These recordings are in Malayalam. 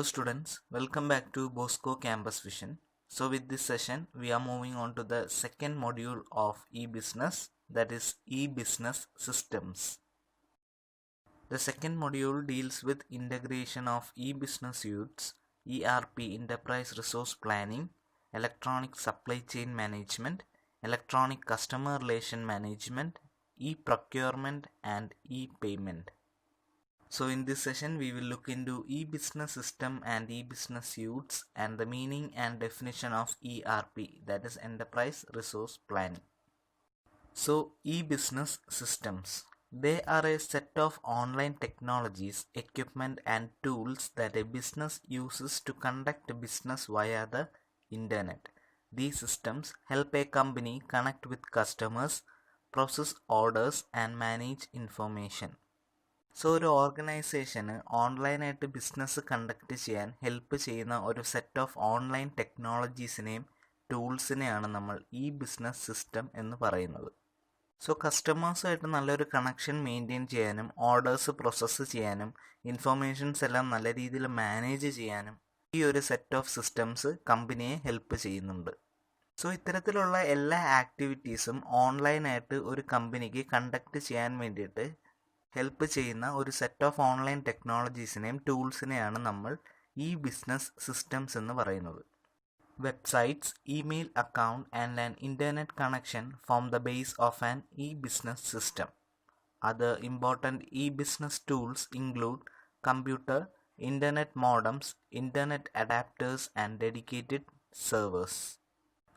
Hello students, welcome back to Bosco Campus Vision. So with this session, we are moving on to the second module of e-business, that is e-business systems. The second module deals with integration of e-business suites, ERP, Enterprise Resource Planning, Electronic Supply Chain Management, Electronic Customer Relation Management, e-procurement and e-payment. So in this session, we will look into e-business system and e-business suites and the meaning and definition of ERP, that is Enterprise Resource Planning. So e-business systems, they are a set of online technologies, equipment and tools that a business uses to conduct business via the internet. These systems help a company connect with customers, process orders and manage information. So ഒരു ഓർഗനൈസേഷന് ഓൺലൈനായിട്ട് ബിസിനസ് കണ്ടക്ട് ചെയ്യാൻ ഹെൽപ്പ് ചെയ്യുന്ന ഒരു സെറ്റ് ഓഫ് ഓൺലൈൻ ടെക്നോളജീസിനെയും ടൂൾസിനെയാണ് നമ്മൾ ഈ ബിസിനസ് സിസ്റ്റം എന്ന് പറയുന്നത്. സോ കസ്റ്റമേഴ്സുമായിട്ട് നല്ലൊരു കണക്ഷൻ മെയിൻറ്റെയിൻ ചെയ്യാനും ഓർഡേഴ്സ് പ്രോസസ്സ് ചെയ്യാനും ഇൻഫർമേഷൻസ് എല്ലാം നല്ല രീതിയിൽ മാനേജ് ചെയ്യാനും ഈ ഒരു സെറ്റ് ഓഫ് സിസ്റ്റംസ് കമ്പനിയെ ഹെൽപ്പ് ചെയ്യുന്നുണ്ട്. സോ ഇത്തരത്തിലുള്ള എല്ലാ ആക്ടിവിറ്റീസും ഓൺലൈനായിട്ട് ഒരു കമ്പനിക്ക് കണ്ടക്ട് ചെയ്യാൻ വേണ്ടിയിട്ട് ഹെൽപ്പ് ചെയ്യുന്ന ഒരു സെറ്റ് ഓഫ് ഓൺലൈൻ ടെക്നോളജീസിനെയും ടൂൾസിനെയാണ് നമ്മൾ ഈ ബിസിനസ് സിസ്റ്റംസ് എന്ന് പറയുന്നത്. Websites, email account and an internet connection form the base of an E business system. Other important e-business tools include computer, internet modems, internet adapters and dedicated servers.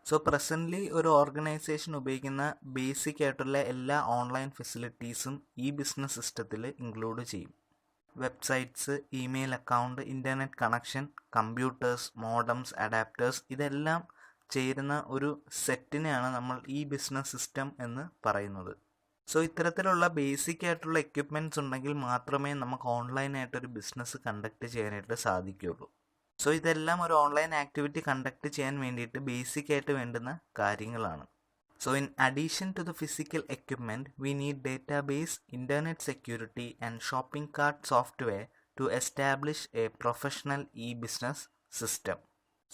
So presently ഒരു ഓർഗനൈസേഷൻ ഉപയോഗിക്കുന്ന ബേസിക് ആയിട്ടുള്ള എല്ലാ ഓൺലൈൻ ഫെസിലിറ്റീസും ഈ ബിസിനസ് സിസ്റ്റത്തിൽ ഇൻക്ലൂഡ് ചെയ്യും. Websites, email account, internet connection, computers, modems, adapters, ഇതെല്ലാം ചേരുന്ന ഒരു സെറ്റിനെയാണ് നമ്മൾ ഈ ബിസിനസ് സിസ്റ്റം എന്ന് പറയുന്നത്. സോ ഇത്തരത്തിലുള്ള ബേസിക് ആയിട്ടുള്ള എക്യുപ്മെൻറ്റ്സ് ഉണ്ടെങ്കിൽ മാത്രമേ നമുക്ക് ഓൺലൈനായിട്ടൊരു ബിസിനസ് കണ്ടക്ട് ചെയ്യാനായിട്ട് സാധിക്കുകയുള്ളൂ. സോ ഇതെല്ലാം ഒരു ഓൺലൈൻ ആക്ടിവിറ്റി കണ്ടക്ട് ചെയ്യാൻ വേണ്ടിയിട്ട് ബേസിക് ആയിട്ട് വേണ്ടുന്ന കാര്യങ്ങളാണ്. So in addition to the physical equipment we need database, internet security and shopping cart software to establish a professional e business system.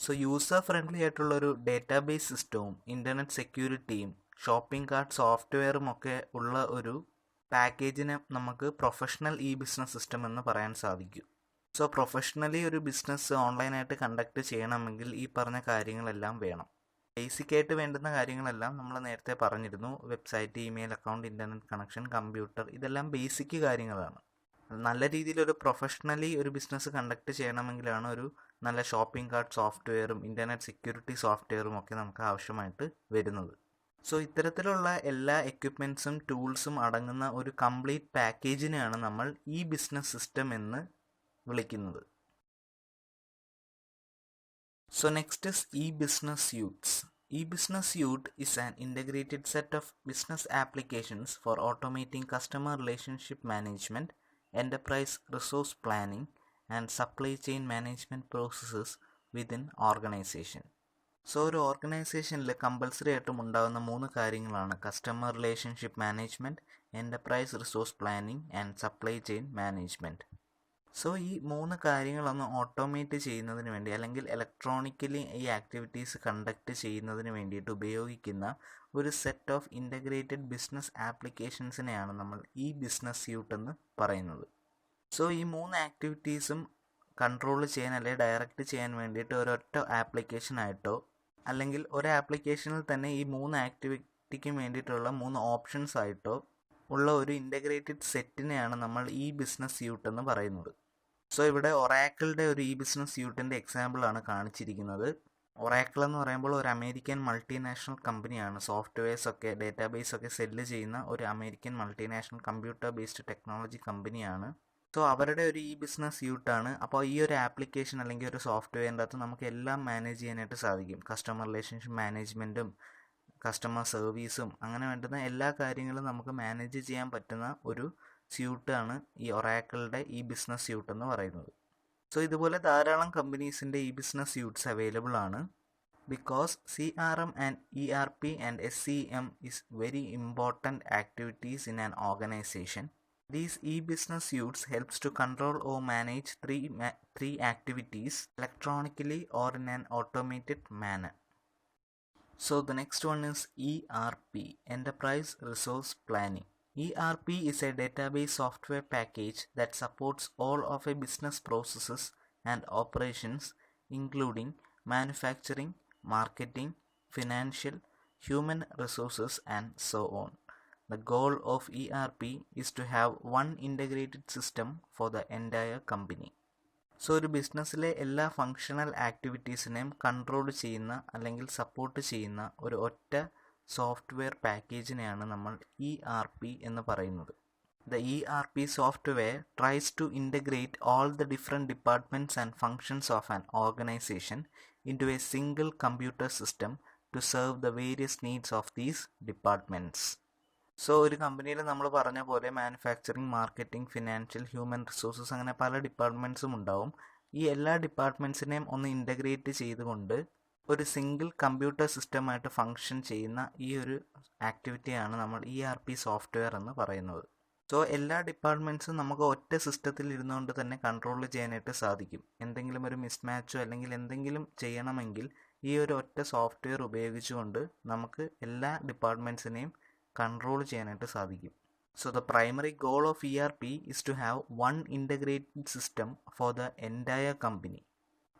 So user friendly ആയിട്ടുള്ളൊരു ഡേറ്റാബേസ് സിസ്റ്റവും ഇൻ്റർനെറ്റ് സെക്യൂരിറ്റിയും ഷോപ്പിംഗ് കാർട്ട് സോഫ്റ്റ്വെയറും ഒക്കെ ഉള്ള ഒരു പാക്കേജിനെ നമുക്ക് പ്രൊഫഷണൽ ഇ ബിസിനസ് സിസ്റ്റം എന്ന് പറയാൻ സാധിക്കും. സോ പ്രൊഫഷണലി ഒരു ബിസിനസ് ഓൺലൈനായിട്ട് കണ്ടക്ട് ചെയ്യണമെങ്കിൽ ഈ പറഞ്ഞ കാര്യങ്ങളെല്ലാം വേണം. ബേസിക്കായിട്ട് വേണ്ടുന്ന കാര്യങ്ങളെല്ലാം നമ്മൾ നേരത്തെ പറഞ്ഞിരുന്നു. Website, email account, internet connection, computer, ഇതെല്ലാം ബേസിക് കാര്യങ്ങളാണ്. നല്ല രീതിയിലൊരു പ്രൊഫഷണലി ഒരു ബിസിനസ് കണ്ടക്ട് ചെയ്യണമെങ്കിലാണ് ഒരു നല്ല ഷോപ്പിംഗ് കാർട്ട് സോഫ്റ്റ്വെയറും ഇൻ്റർനെറ്റ് സെക്യൂരിറ്റി സോഫ്റ്റ്വെയറും ഒക്കെ നമുക്ക് ആവശ്യമായിട്ട് വരുന്നത്. സോ ഇത്തരത്തിലുള്ള എല്ലാ എക്യുപ്മെൻറ്റ്സും ടൂൾസും അടങ്ങുന്ന ഒരു കംപ്ലീറ്റ് പാക്കേജിനെയാണ് നമ്മൾ ഈ ബിസിനസ് സിസ്റ്റം എന്ന് വിളിക്കുന്നത്. So next is e-business suites. E-business suite is an integrated set of business applications for automating customer relationship management, enterprise resource planning, and supply chain management processes within organization. So ഒരു ഓർഗനൈസേഷനിൽ കമ്പൽസറി ആയിട്ടും ഉണ്ടാകുന്ന 3 കാര്യങ്ങളാണ് customer relationship management, enterprise resource planning and supply chain management. So ഈ 3 കാര്യങ്ങളൊന്ന് ഓട്ടോമേറ്റ് ചെയ്യുന്നതിന് വേണ്ടി അല്ലെങ്കിൽ ഇലക്ട്രോണിക്കലി ഈ ആക്ടിവിറ്റീസ് കണ്ടക്ട് ചെയ്യുന്നതിന് വേണ്ടിയിട്ട് ഉപയോഗിക്കുന്ന ഒരു സെറ്റ് ഓഫ് ഇൻ്റഗ്രേറ്റഡ് ബിസിനസ് ആപ്ലിക്കേഷൻസിനെയാണ് നമ്മൾ ഈ ബിസിനസ് സ്യൂട്ട് എന്ന് പറയുന്നത്. സോ ഈ 3 ആക്ടിവിറ്റീസും കൺട്രോൾ ചെയ്യാൻ അല്ലെങ്കിൽ ഡയറക്റ്റ് ചെയ്യാൻ വേണ്ടിയിട്ട് ഒരൊറ്റ ആപ്ലിക്കേഷനായിട്ടോ അല്ലെങ്കിൽ ഒരു ആപ്ലിക്കേഷനിൽ തന്നെ ഈ 3 ആക്ടിവിറ്റിക്കും വേണ്ടിയിട്ടുള്ള 3 ഓപ്ഷൻസ് ആയിട്ടോ ഉള്ള ഒരു ഇൻ്റഗ്രേറ്റഡ് സെറ്റിനെയാണ് നമ്മൾ ഈ ബിസിനസ് സ്യൂട്ട് എന്ന് പറയുന്നത്. സോ ഇവിടെ ഒറാക്കിളുടെ ഒരു ഈ ബിസിനസ് സ്യൂട്ടിൻ്റെ എക്സാമ്പിളാണ് കാണിച്ചിരിക്കുന്നത്. ഒറാക്കിൾ എന്ന് പറയുമ്പോൾ ഒരു അമേരിക്കൻ മൾട്ടിനാഷണൽ കമ്പനിയാണ്. സോഫ്റ്റ്വെയർസൊക്കെ ഡേറ്റാബേസൊക്കെ സെല്ല് ചെയ്യുന്ന ഒരു American multinational computer based technology കമ്പനിയാണ്. സോ അവരുടെ ഒരു ഈ ബിസിനസ് സ്യൂട്ടാണ്. അപ്പോൾ ഈ ഒരു ആപ്ലിക്കേഷൻ അല്ലെങ്കിൽ ഒരു സോഫ്റ്റ്വെയറിൻ്റെ അകത്ത് നമുക്ക് എല്ലാം മാനേജ് ചെയ്യാനായിട്ട് സാധിക്കും. കസ്റ്റമർ റിലേഷൻഷിപ്പ് മാനേജ്മെൻറ്റും കസ്റ്റമർ സർവീസും അങ്ങനെ വേണ്ടുന്ന എല്ലാ കാര്യങ്ങളും നമുക്ക് മാനേജ് ചെയ്യാൻ പറ്റുന്ന ഒരു സ്യൂട്ടാണ് ഈ ഒറാക്കിളുടെ ഈ ബിസിനസ് സ്യൂട്ട് എന്ന് പറയുന്നത്. സോ ഇതുപോലെ ധാരാളം കമ്പനീസിൻ്റെ ഈ ബിസിനസ് സ്യൂട്ട്സ് അവൈലബിൾ ആണ്. Because CRM and ERP and SCM is very important activities in an organisation. These e-business suites helps to control or manage three activities electronically or in an automated manner. So the next one is ERP, Enterprise Resource Planning. ERP is a database software package that supports all of a business processes and operations, including manufacturing, marketing, financial, human resources, and so on. The goal of ERP is to have one integrated system for the entire company. So ഒരു ബിസിനസ്സിലെ എല്ലാ ഫങ്ഷണൽ ആക്ടിവിറ്റീസിനെയും കൺട്രോൾ ചെയ്യുന്ന അല്ലെങ്കിൽ സപ്പോർട്ട് ചെയ്യുന്ന ഒരു ഒറ്റ സോഫ്റ്റ്വെയർ പാക്കേജിനെയാണ് നമ്മൾ ERP എന്ന് പറയുന്നത്. The ERP software tries to integrate all the different departments and functions of an organization into a single computer system to serve the various needs of these departments. So ഒരു കമ്പനിയിൽ നമ്മൾ പറഞ്ഞ പോലെ manufacturing, marketing, financial, human resources അങ്ങനെ പല ഡിപ്പാർട്ട്മെൻറ്റ്സും ഉണ്ടാവും. ഈ എല്ലാ ഡിപ്പാർട്ട്മെൻറ്റ്സിനെയും ഒന്ന് ഇൻ്റഗ്രേറ്റ് ചെയ്തുകൊണ്ട് ഒരു സിംഗിൾ കമ്പ്യൂട്ടർ സിസ്റ്റമായിട്ട് ഫങ്ഷൻ ചെയ്യുന്ന ഈ ഒരു ആക്ടിവിറ്റിയാണ് നമ്മൾ ERP സോഫ്റ്റ്വെയർ എന്ന് പറയുന്നത്. സോ എല്ലാ ഡിപ്പാർട്ട്മെൻറ്റ്സും നമുക്ക് ഒറ്റ സിസ്റ്റത്തിൽ ഇരുന്നുകൊണ്ട് തന്നെ കൺട്രോൾ ചെയ്യാനായിട്ട് സാധിക്കും. എന്തെങ്കിലും ഒരു മിസ്മാച്ചോ അല്ലെങ്കിൽ എന്തെങ്കിലും ചെയ്യണമെങ്കിൽ ഈ ഒരു ഒറ്റ സോഫ്റ്റ്വെയർ ഉപയോഗിച്ചുകൊണ്ട് നമുക്ക് എല്ലാ ഡിപ്പാർട്ട്മെൻറ്റ്സിനെയും കൺട്രോൾ ചെയ്യാനായിട്ട് സാധിക്കും. So the primary goal of ERP is to have one integrated system for the entire company,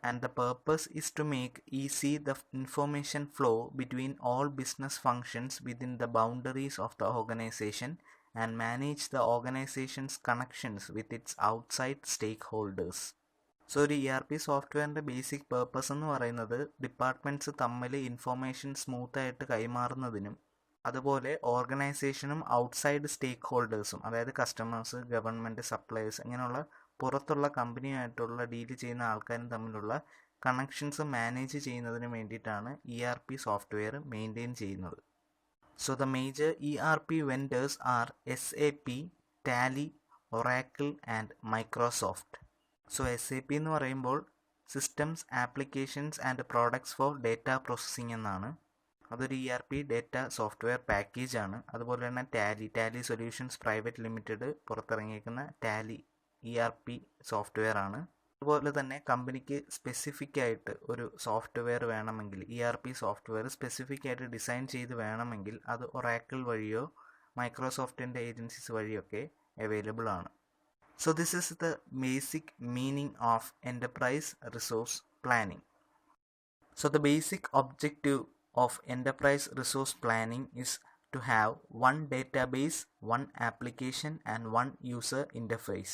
and the purpose is to make easy the information flow between all business functions within the boundaries of the organization and manage the organization's connections with its outside stakeholders. So ഒരു ERP സോഫ്റ്റ്വെയറിൻ്റെ ബേസിക് പേർപ്പസ് എന്ന് പറയുന്നത് ഡിപ്പാർട്ട്മെൻറ്റ്സ് തമ്മിൽ ഇൻഫോർമേഷൻ സ്മൂത്തായിട്ട് കൈമാറുന്നതിനും അതുപോലെ ഓർഗനൈസേഷനും ഔട്ട്സൈഡ് സ്റ്റേക്ക് ഹോൾഡേഴ്സും, അതായത് കസ്റ്റമേഴ്സ്, ഗവൺമെൻറ്, സപ്ലയേഴ്സ്, ഇങ്ങനെയുള്ള പുറത്തുള്ള കമ്പനിയുമായിട്ടുള്ള ഡീൽ ചെയ്യുന്ന ആൾക്കാരും തമ്മിലുള്ള കണക്ഷൻസ് മാനേജ് ചെയ്യുന്നതിന് വേണ്ടിയിട്ടാണ് ERP സോഫ്റ്റ്വെയർ മെയിൻറ്റെയിൻ ചെയ്യുന്നത്. So the major ERP vendors are SAP, Tally, Oracle and Microsoft. So SAP എന്ന് പറയുമ്പോൾ systems, applications and products for data processing എന്നാണ്. അതൊരു ERP ഡേറ്റ സോഫ്റ്റ്വെയർ പാക്കേജാണ്. അതുപോലെ തന്നെ ടാലി സൊല്യൂഷൻസ് പ്രൈവറ്റ് ലിമിറ്റഡ് പുറത്തിറങ്ങിയിരിക്കുന്ന ടാലി ERP സോഫ്റ്റ്വെയർ ആണ്. അതുപോലെ തന്നെ കമ്പനിക്ക് സ്പെസിഫിക് ആയിട്ട് ഒരു സോഫ്റ്റ്വെയർ വേണമെങ്കിൽ, ERP സോഫ്റ്റ്വെയർ സ്പെസിഫിക് ആയിട്ട് ഡിസൈൻ ചെയ്ത് വേണമെങ്കിൽ അത് ഒറാക്കിൾ വഴിയോ മൈക്രോസോഫ്റ്റിൻ്റെ ഏജൻസീസ് വഴിയൊക്കെ അവൈലബിൾ ആണ്. So this is the basic meaning of enterprise resource planning. So the basic objective of enterprise resource planning is to have one database, one application and one user interface.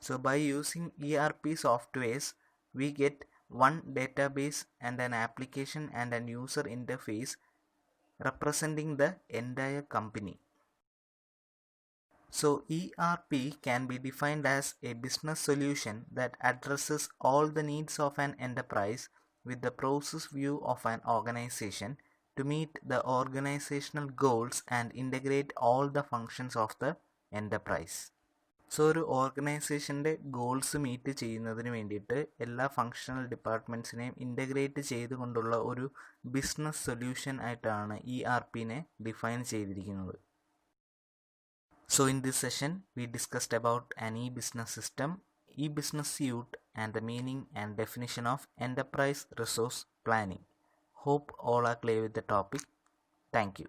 So by using ERP softwares we get one database and an application and an user interface representing the entire company. So ERP can be defined as a business solution that addresses all the needs of an enterprise with the process view of an organization to meet the organizational goals and integrate all the functions of the enterprise. So ഒരു ഓർഗനൈസേഷൻ്റെ ഗോൾസ് മീറ്റ് ചെയ്യുന്നതിന് വേണ്ടിയിട്ട് എല്ലാ ഫങ്ഷണൽ ഡിപ്പാർട്ട്മെൻറ്റ്സിനെയും ഇൻ്റഗ്രേറ്റ് ചെയ്തുകൊണ്ടുള്ള ഒരു ബിസിനസ് സൊല്യൂഷൻ ആയിട്ടാണ് ERPനെ ഡിഫൈൻ ചെയ്തിരിക്കുന്നത്. So in this session we discussed about an e-business system, e-business suite and the meaning and definition of enterprise resource planning. Hope all are clear with the topic. Thank you.